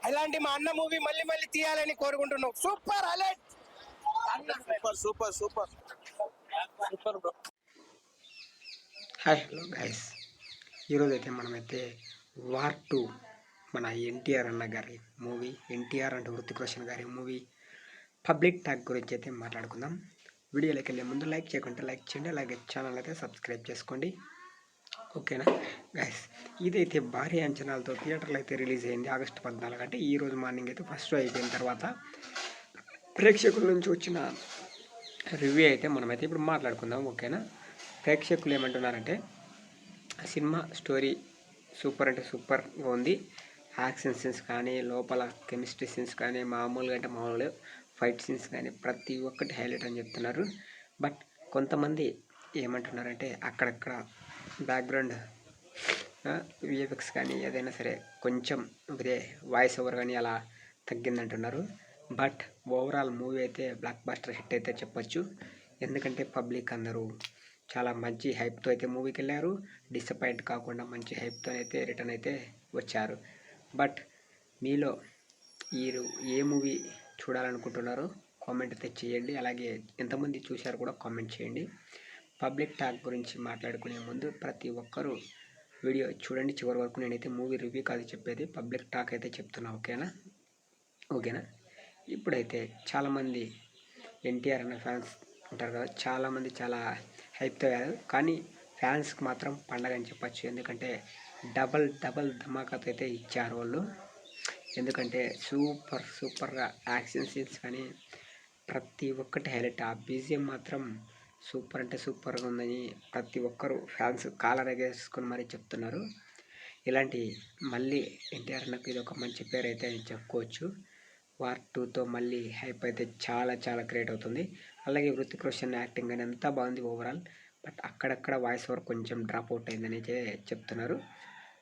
ఇలాంటి మా అన్న మూవీ మళ్ళీ మళ్ళీ తీయాలని కోరుకుంటున్నాం. Super alert. Super super super super bro. Hi hello guys, ఈరోజు అయితే మనమైతే వార్ 2 మన ఎన్టీఆర్ అన్న గారి మూవీ, ఎన్టీఆర్ అండ్ హృతిక్ రోషన్ గారి మూవీ పబ్లిక్ టాక్ గురించి అయితే మాట్లాడుకుందాం. వీడియోలోకి వెళ్ళే ముందు లైక్ చేయకుంటే లైక్ చేయండి, అలాగే ఛానల్ అయితే సబ్స్క్రైబ్ చేసుకోండి. ఓకేనా గైస్, ఇదైతే భారీ అంచనాలతో థియేటర్లో అయితే రిలీజ్ అయింది ఆగస్టు 14. అంటే ఈరోజు మార్నింగ్ అయితే ఫస్ట్ షో అయిపోయిన తర్వాత ప్రేక్షకుల నుంచి వచ్చిన రివ్యూ అయితే మనమైతే ఇప్పుడు మాట్లాడుకుందాం. ఓకేనా, ప్రేక్షకులు ఏమంటున్నారంటే సినిమా స్టోరీ సూపర్ అంటే సూపర్గా ఉంది. యాక్షన్ సీన్స్ కానీ, లోపల కెమిస్ట్రీ సీన్స్ కానీ, మామూలుగా అంటే మామూలుగా ఫైట్ సీన్స్ కానీ ప్రతి ఒక్కటి హైలైట్ అని చెప్తున్నారు. బట్ కొంతమంది ఏమంటున్నారంటే అక్కడక్కడ బ్యాక్గ్రౌండ్ విఎఫ్ఎక్స్ కానీ ఏదైనా సరే కొంచెం వాయిస్ ఓవర్ కానీ అలా తగ్గిందంటున్నారు. బట్ ఓవరాల్ మూవీ అయితే బ్లాక్ బస్టర్ హిట్ అయితే చెప్పొచ్చు. ఎందుకంటే పబ్లిక్ అందరూ చాలా మంచి హైప్తో అయితే మూవీకి వెళ్ళారు. డిసప్పాయింట్ కాకుండా మంచి హైప్తో అయితే రిటర్న్ అయితే వచ్చారు. బట్ మీలో మీరు ఏ మూవీ చూడాలనుకుంటున్నారో కామెంట్ అయితే చేయండి. అలాగే ఎంతమంది చూశారు కూడా కామెంట్ చేయండి. పబ్లిక్ టాక్ గురించి మాట్లాడుకునే ముందు ప్రతి ఒక్కరూ వీడియో చూడండి చివరి వరకు. నేనైతే మూవీ రివ్యూ కాదు చెప్పేది, పబ్లిక్ టాక్ అయితే చెప్తున్నా. ఓకేనా. ఇప్పుడైతే చాలామంది ఎన్టీఆర్ అనే ఫ్యాన్స్ ఉంటారు కదా, చాలామంది చాలా హైప్తో కాదు కానీ ఫ్యాన్స్కి మాత్రం పండగ అని చెప్పచ్చు. ఎందుకంటే డబల్ ధమాకాతో అయితే ఇచ్చారు వాళ్ళు. ఎందుకంటే సూపర్గా యాక్షన్ సీన్స్ కానీ ప్రతి ఒక్కటి హైలైట్. ఆ బీజిఎం మాత్రం సూపర్ అంటే సూపర్గా ఉందని ప్రతి ఒక్కరు ఫ్యాన్స్ కాలర్ ఎగేసుకొని మరీ చెప్తున్నారు. ఇలాంటి మళ్ళీ ఎన్టీఆర్ అన్నకు ఇది ఒక మంచి పేరు అయితే చెప్పుకోవచ్చు. వార్ 2తో మళ్ళీ హైప్ అయితే చాలా క్రియేట్ అవుతుంది. అలాగే హృతిక్ రోషన్ యాక్టింగ్ అని అంతా బాగుంది ఓవరాల్. బట్ అక్కడక్కడ వాయిస్ ఓవర్ కొంచెం డ్రాప్ అవుట్ అయిందని అయితే చెప్తున్నారు.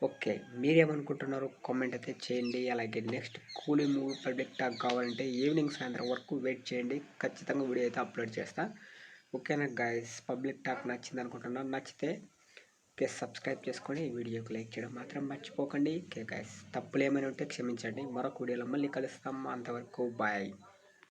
ఓకే, మీరేమనుకుంటున్నారు కామెంట్ అయితే చేయండి. అలాగే నెక్స్ట్ కూలీ మూవీ పబ్లిక్ టాక్ కావాలంటే ఈవినింగ్ సాయంత్రం వరకు వెయిట్ చేయండి, ఖచ్చితంగా వీడియో అయితే అప్లోడ్ చేస్తా. ఓకేనా గైస్, పబ్లిక్ టాక్ నచ్చింది అనుకుంటున్నాను. నచ్చితే సబ్స్క్రైబ్ చేసుకొని వీడియోకి లైక్ చేయడం మాత్రం మర్చిపోకండి. ఓకే గైస్, తప్పులు ఏమైనా ఉంటే క్షమించండి. మరొక వీడియోలో మళ్ళీ కలుస్తాం. అంతవరకు బాయ్.